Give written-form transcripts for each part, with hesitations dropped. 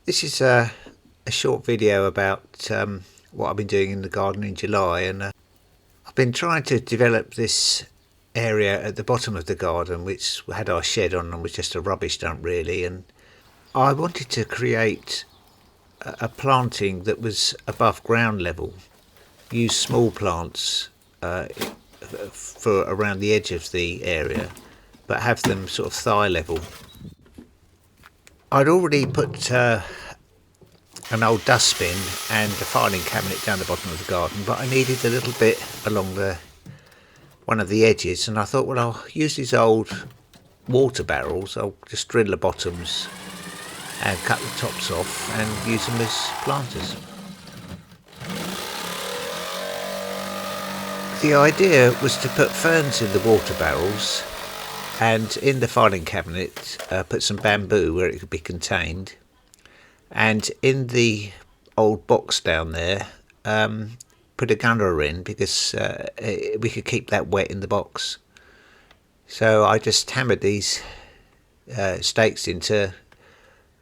This is a short video about what I've been doing in the garden in July, and I've been trying to develop this area at the bottom of the garden which had our shed on and was just a rubbish dump really, and I wanted to create a planting that was above ground level, use small plants for around the edge of the area but have them sort of thigh level. I'd already put an old dustbin and a filing cabinet down the bottom of the garden, but I needed a little bit along one of the edges, and I thought, well, I'll use these old water barrels. I'll just drill the bottoms and cut the tops off and use them as planters. The idea was to put ferns in the water barrels, and in the filing cabinet put some bamboo where it could be contained, and in the old box down there put a gunner in because we could keep that wet in the box. So I just hammered these stakes into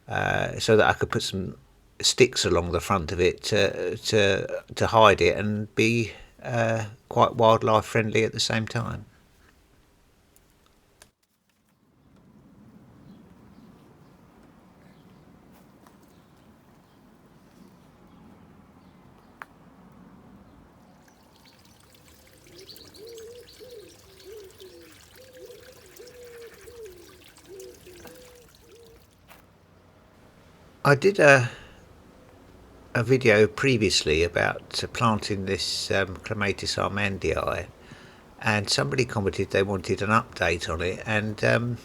so that I could put some sticks along the front of it to hide it and be quite wildlife friendly at the same time. I did a video previously about planting this Clematis armandii, and somebody commented they wanted an update on it, and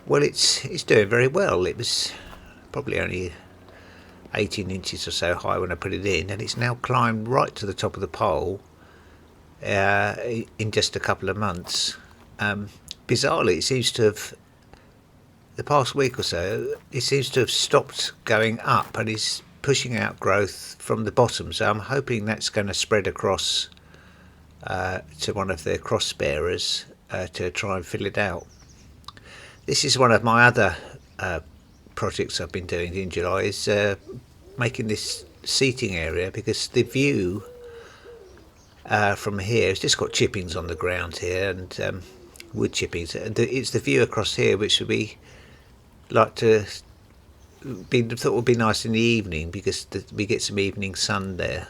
well, it's doing very well. It was probably only 18 inches or so high when I put it in, and it's now climbed right to the top of the pole in just a couple of months. Bizarrely, it seems to have, the past week or so, it seems to have stopped going up and is pushing out growth from the bottom. So I'm hoping that's going to spread across to one of the cross bearers to try and fill it out. This is one of my other projects I've been doing in July, is making this seating area, because the view from here, it's just got chippings on the ground here and wood chippings. It's the view across here which would be thought would be nice in the evening, because we get some evening sun there.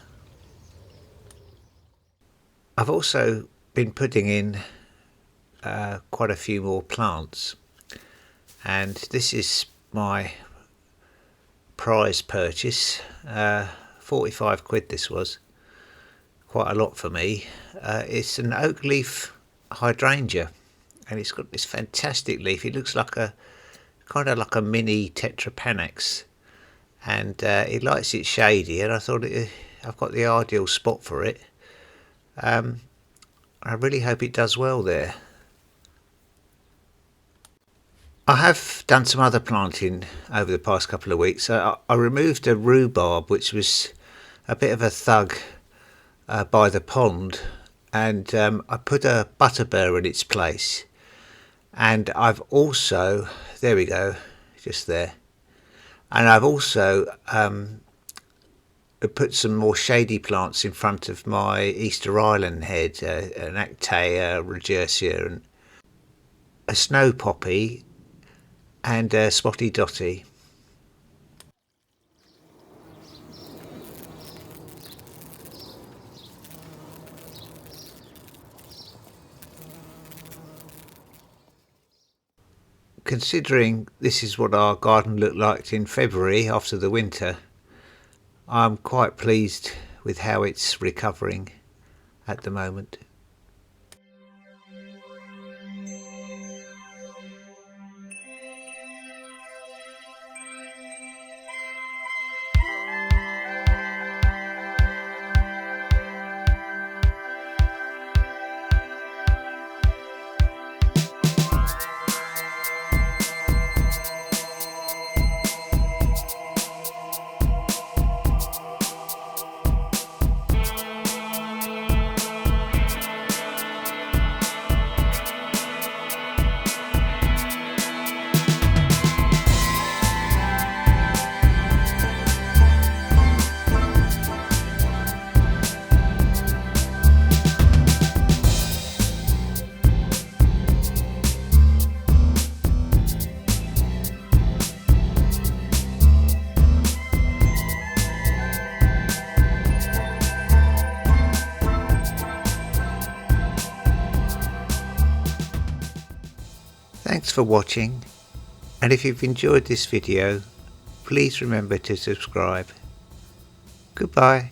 I've also been putting in quite a few more plants, and this is my prize purchase. 45 quid this was, quite a lot for me. It's an oak leaf hydrangea, and it's got this fantastic leaf. It looks like kind of like a mini tetrapanax, and it likes it shady, and I thought I've got the ideal spot for it. I really hope it does well there. I have done some other planting over the past couple of weeks. I removed a rhubarb which was a bit of a thug by the pond, and I put a butterbur in its place. And I've also, there we go, just there. And I've also put some more shady plants in front of my Easter Island head, an Actaea regersia, and a snow poppy, and a spotty dotty. Considering this is what our garden looked like in February after the winter, I'm quite pleased with how it's recovering at the moment. for watching, and if you've enjoyed this video, please remember to subscribe. Goodbye.